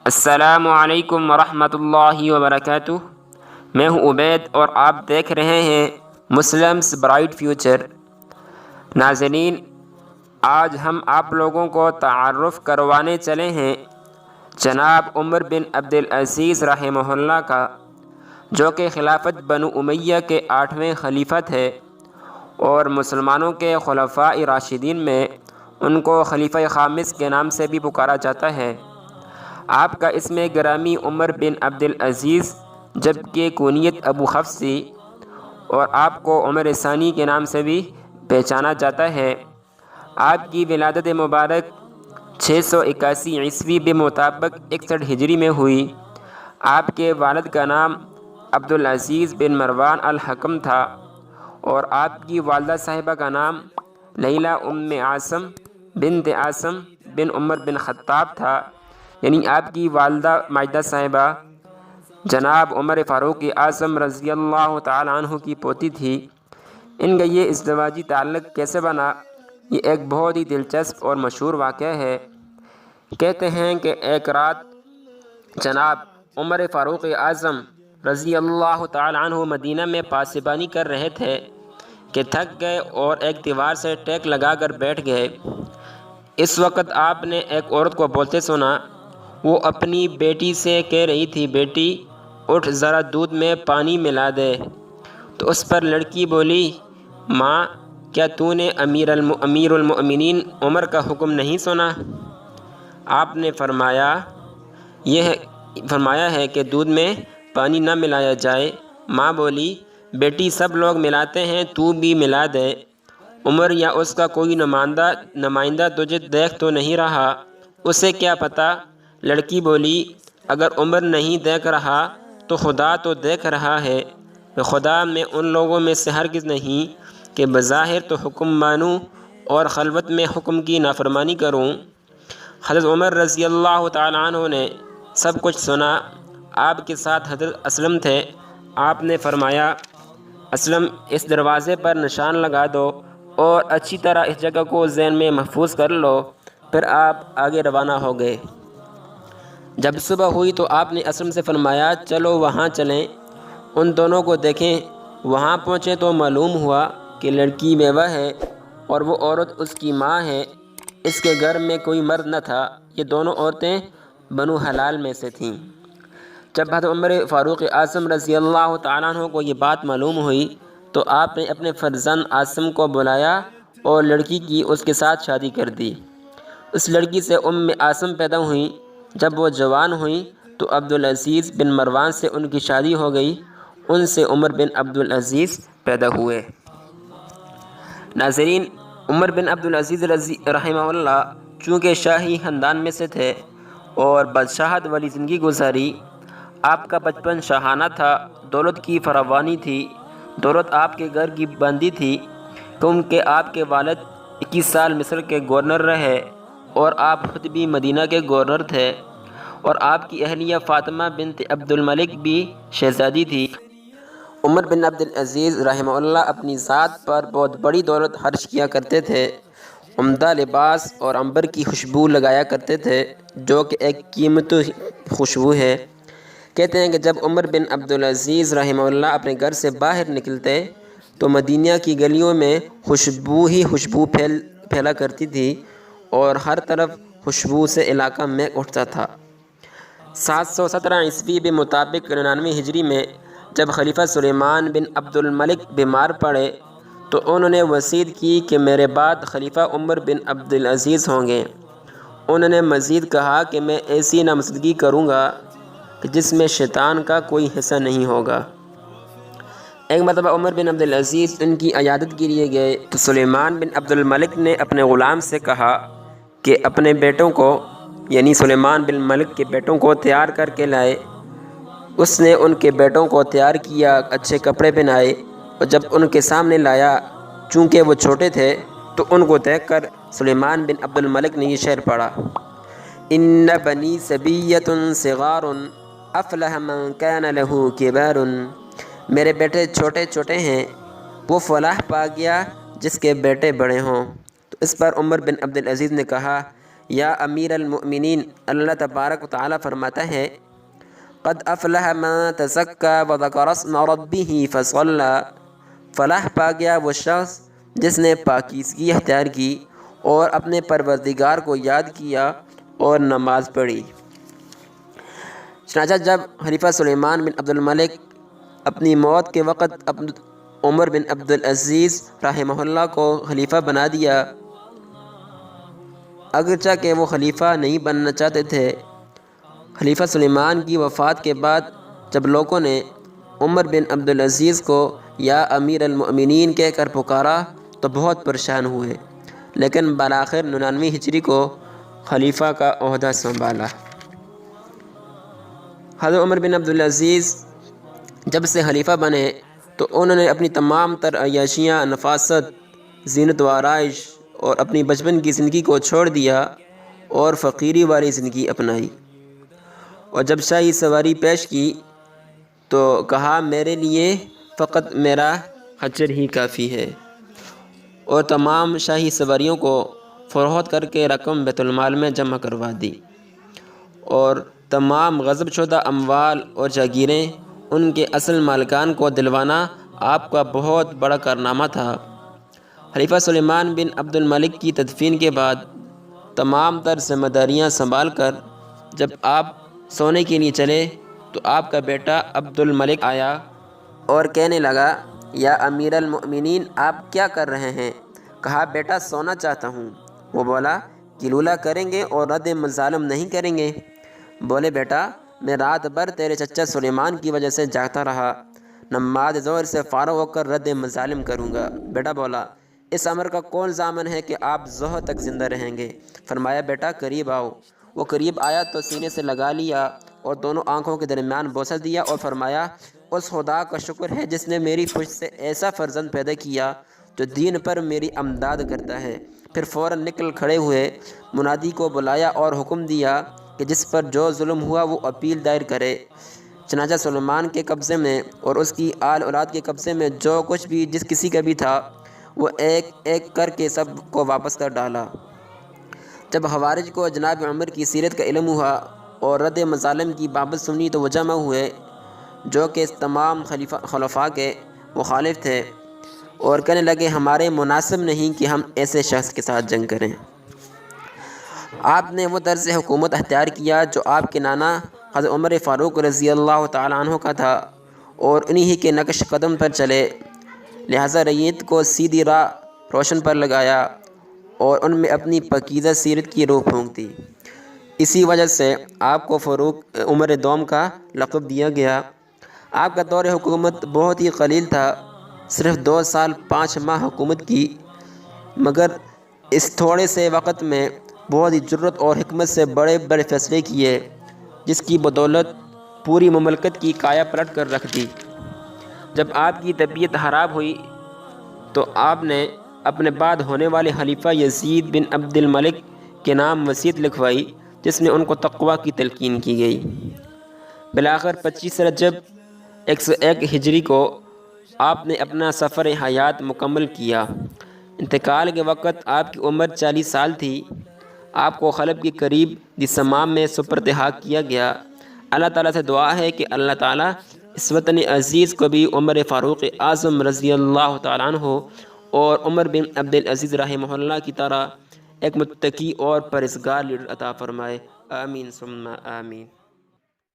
السلام علیکم ورحمۃ اللہ وبرکاتہ۔ میں ہوں عبید اور آپ دیکھ رہے ہیں مسلمز برائٹ فیوچر۔ ناظرین، آج ہم آپ لوگوں کو تعارف کروانے چلے ہیں جناب عمر بن عبدالعزیز رحمہ اللہ کا، جو کہ خلافت بنو امیہ کے 8ویں خلیفہ تھے اور مسلمانوں کے خلفاء راشدین میں ان کو خلیفہ خامس کے نام سے بھی پکارا جاتا ہے۔ آپ کا اسم گرامی عمر بن عبدالعزیز جبکہ کنیت ابو حفص تھی، اور آپ کو عمر ثانی کے نام سے بھی پہچانا جاتا ہے۔ آپ کی ولادت مبارک 681 عیسوی بمطابق 61 ہجری میں ہوئی۔ آپ کے والد کا نام عبدالعزیز بن مروان الحکم تھا، اور آپ کی والدہ صاحبہ کا نام لیلہ عاصم بنت عاصم بن عمر بن خطاب تھا، یعنی آپ کی والدہ ماجدہ صاحبہ جناب عمر فاروق اعظم رضی اللہ تعالی عنہ کی پوتی تھی۔ ان کا یہ ازدواجی تعلق کیسے بنا، یہ ایک بہت ہی دلچسپ اور مشہور واقعہ ہے۔ کہتے ہیں کہ ایک رات جناب عمر فاروق اعظم رضی اللہ تعالی عنہ مدینہ میں پاسبانی کر رہے تھے کہ تھک گئے اور ایک دیوار سے ٹیک لگا کر بیٹھ گئے۔ اس وقت آپ نے ایک عورت کو بولتے سنا۔ وہ اپنی بیٹی سے کہہ رہی تھی، بیٹی اٹھ ذرا دودھ میں پانی ملا دے۔ تو اس پر لڑکی بولی، ماں کیا تو نے امیر المؤمنین عمر کا حکم نہیں سنا؟ آپ نے فرمایا ہے کہ دودھ میں پانی نہ ملایا جائے۔ ماں بولی، بیٹی سب لوگ ملاتے ہیں، تو بھی ملا دے۔ عمر یا اس کا کوئی نمائندہ تجھے دیکھ تو نہیں رہا؟ اسے کیا پتہ؟ لڑکی بولی، اگر عمر نہیں دیکھ رہا تو خدا تو دیکھ رہا ہے۔ خدا میں ان لوگوں میں سے ہرگز نہیں کہ بظاہر تو حکم مانوں اور خلوت میں حکم کی نافرمانی کروں۔ حضرت عمر رضی اللہ تعالیٰ عنہ نے سب کچھ سنا۔ آپ کے ساتھ حضرت اسلم تھے۔ آپ نے فرمایا، اسلم اس دروازے پر نشان لگا دو اور اچھی طرح اس جگہ کو ذہن میں محفوظ کر لو۔ پھر آپ آگے روانہ ہو گئے۔ جب صبح ہوئی تو آپ نے اسلم سے فرمایا، چلو وہاں چلیں، ان دونوں کو دیکھیں۔ وہاں پہنچے تو معلوم ہوا کہ لڑکی بیوہ ہے اور وہ عورت اس کی ماں ہے۔ اس کے گھر میں کوئی مرد نہ تھا۔ یہ دونوں عورتیں بنو حلال میں سے تھیں۔ جب حضرت عمر فاروق اعظم رضی اللہ تعالیٰ عنہ کو یہ بات معلوم ہوئی تو آپ نے اپنے فرزند عاصم کو بلایا اور لڑکی کی اس کے ساتھ شادی کر دی۔ اس لڑکی سے عاصم پیدا ہوئیں۔ جب وہ جوان ہوئیں تو عبدالعزیز بن مروان سے ان کی شادی ہو گئی۔ ان سے عمر بن عبدالعزیز پیدا ہوئے۔ ناظرین، عمر بن عبدالعزیز رحمہ اللہ چونکہ شاہی خاندان میں سے تھے اور بادشاہت والی زندگی گزاری، آپ کا بچپن شاہانہ تھا۔ دولت کی فراوانی تھی۔ دولت آپ کے گھر کی باندھی تھی، کیونکہ آپ کے والد 21 سال مصر کے گورنر رہے اور آپ خود بھی مدینہ کے گورنر تھے، اور آپ کی اہلیہ فاطمہ بنت عبد الملک بھی شہزادی تھی۔ عمر بن عبدالعزیز رحمہ اللہ اپنی ذات پر بہت بڑی دولت خرچ کیا کرتے تھے۔ عمدہ لباس اور عنبر کی خوشبو لگایا کرتے تھے، جو کہ ایک قیمتی خوشبو ہے۔ کہتے ہیں کہ جب عمر بن عبدالعزیز رحمہ اللہ اپنے گھر سے باہر نکلتے تو مدینہ کی گلیوں میں خوشبو ہی خوشبو پھیلا کرتی تھی، اور ہر طرف خوشبو سے علاقہ مہک اٹھتا تھا۔ 717 عیسوی بمطابق 99 ہجری میں جب خلیفہ سلیمان بن عبد الملک بیمار پڑے تو انہوں نے وصیت کی کہ میرے بعد خلیفہ عمر بن عبدالعزیز ہوں گے۔ انہوں نے مزید کہا کہ میں ایسی نامزدگی کروں گا کہ جس میں شیطان کا کوئی حصہ نہیں ہوگا۔ ایک مرتبہ عمر بن عبدالعزیز ان کی عیادت کے لیے گئے تو سلیمان بن عبد الملک نے اپنے غلام سے کہا کہ اپنے بیٹوں کو، یعنی سلیمان بن ملک کے بیٹوں کو تیار کر کے لائے۔ اس نے ان کے بیٹوں کو تیار کیا، اچھے کپڑے پہنائے، اور جب ان کے سامنے لایا، چونکہ وہ چھوٹے تھے تو ان کو دیکھ کر سلیمان بن عبد الملک نے یہ شعر پڑھا، ان بنی سبیۃ صغار افلح من کان لہ کبار۔ میرے بیٹے چھوٹے چھوٹے ہیں، وہ فلاح پا گیا جس کے بیٹے بڑے ہوں۔ تو اس پر عمر بن عبدالعزیز نے کہا، یا امیر المؤمنین، اللہ تبارک و تعالیٰ فرماتا ہے قد افلح من تزکا وذکر اسم ربہ فصلی، فلاح پا گیا وہ شخص جس نے پاکیزگی اختیار کی اور اپنے پروردگار کو یاد کیا اور نماز پڑھی۔ چنانچہ جب خلیفہ سلیمان بن عبد الملک اپنی موت کے وقت عمر بن عبد العزیز رحمہ اللہ کو خلیفہ بنا دیا، اگرچہ کہ وہ خلیفہ نہیں بننا چاہتے تھے، خلیفہ سلیمان کی وفات کے بعد جب لوگوں نے عمر بن عبد العزیز کو یا امیر المؤمنین کہہ کر پکارا تو بہت پریشان ہوئے، لیکن بالآخر 99 ہجری کو خلیفہ کا عہدہ سنبھالا۔ حضرت عمر بن عبد العزیز جب سے خلیفہ بنے تو انہوں نے اپنی تمام تر عیاشیاں، نفاست، زینت و آرائش اور اپنی بچپن کی زندگی کو چھوڑ دیا اور فقیری والی زندگی اپنائی، اور جب شاہی سواری پیش کی تو کہا میرے لیے فقط میرا خچر ہی کافی ہے، اور تمام شاہی سواریوں کو فروخت کر کے رقم بیت المال میں جمع کروا دی، اور تمام غصب شدہ اموال اور جاگیریں ان کے اصل مالکان کو دلوانا آپ کا بہت بڑا کارنامہ تھا۔ خلیفہ سلیمان بن عبد الملک کی تدفین کے بعد تمام تر ذمہ داریاں سنبھال کر جب آپ سونے کے لیے چلے تو آپ کا بیٹا عبد الملک آیا اور کہنے لگا یا امیر المؤمنین آپ کیا کر رہے ہیں؟ کہا بیٹا سونا چاہتا ہوں۔ وہ بولا قیلولہ کریں گے اور رد مظالم نہیں کریں گے؟ بولے بیٹا میں رات بھر تیرے چچا سلیمان کی وجہ سے جاگتا رہا، نماز ظہر سے فارغ ہو کر رد مظالم کروں گا۔ بیٹا بولا اس امر کا کون ضامن ہے کہ آپ ظہر تک زندہ رہیں گے؟ فرمایا بیٹا قریب آؤ۔ وہ قریب آیا تو سینے سے لگا لیا اور دونوں آنکھوں کے درمیان بوسہ دیا اور فرمایا اس خدا کا شکر ہے جس نے میری پشت سے ایسا فرزند پیدا کیا جو دین پر میری امداد کرتا ہے۔ پھر فوراً نکل کھڑے ہوئے، منادی کو بلایا اور حکم دیا کہ جس پر جو ظلم ہوا وہ اپیل دائر کرے۔ چنانچہ سلیمان کے قبضے میں اور اس کی آل اولاد کے قبضے میں جو کچھ بھی جس کسی کا بھی تھا وہ ایک ایک کر کے سب کو واپس کر ڈالا۔ جب خوارج کو جناب عمر کی سیرت کا علم ہوا اور رد مظالم کی بابت سنی تو وہ جمع ہوئے جو کہ تمام خلفاء کے مخالف تھے اور کہنے لگے ہمارے مناسب نہیں کہ ہم ایسے شخص کے ساتھ جنگ کریں۔ آپ نے وہ طرز حکومت اختیار کیا جو آپ کے نانا حضرت عمر فاروق رضی اللہ تعالیٰ عنہ کا تھا اور انہی کے نقش قدم پر چلے، لہٰذا رعیت کو سیدھی راہ روشن پر لگایا اور ان میں اپنی پاکیزہ سیرت کی روح پھونک دی۔ اسی وجہ سے آپ کو فاروق عمر دوم کا لقب دیا گیا۔ آپ کا دور حکومت بہت ہی قلیل تھا، صرف 2 سال 5 ماہ حکومت کی، مگر اس تھوڑے سے وقت میں بہت ہی جرأت اور حکمت سے بڑے بڑے فیصلے کیے جس کی بدولت پوری مملکت کی کایا پلٹ کر رکھ دی۔ جب آپ کی طبیعت خراب ہوئی تو آپ نے اپنے بعد ہونے والے خلیفہ یزید بن عبد الملک کے نام وصیت لکھوائی جس میں ان کو تقویٰ کی تلقین کی گئی۔ بالآخر 25 رجب 101 ہجری کو آپ نے اپنا سفر حیات مکمل کیا۔ انتقال کے وقت آپ کی عمر 40 سال تھی۔ آپ کو خلب کے قریب دسمام میں سپرد حق کیا گیا۔ اللہ تعالیٰ سے دعا ہے کہ اللہ تعالیٰ اس وطن عزیز کو بھی عمر فاروق اعظم رضی اللہ تعالیٰ عنہ اور عمر بن عبد العزیز رحمہ اللہ کی طرح ایک متقی اور پرہیزگار لیڈر عطا فرمائے۔ آمین ثم آمین۔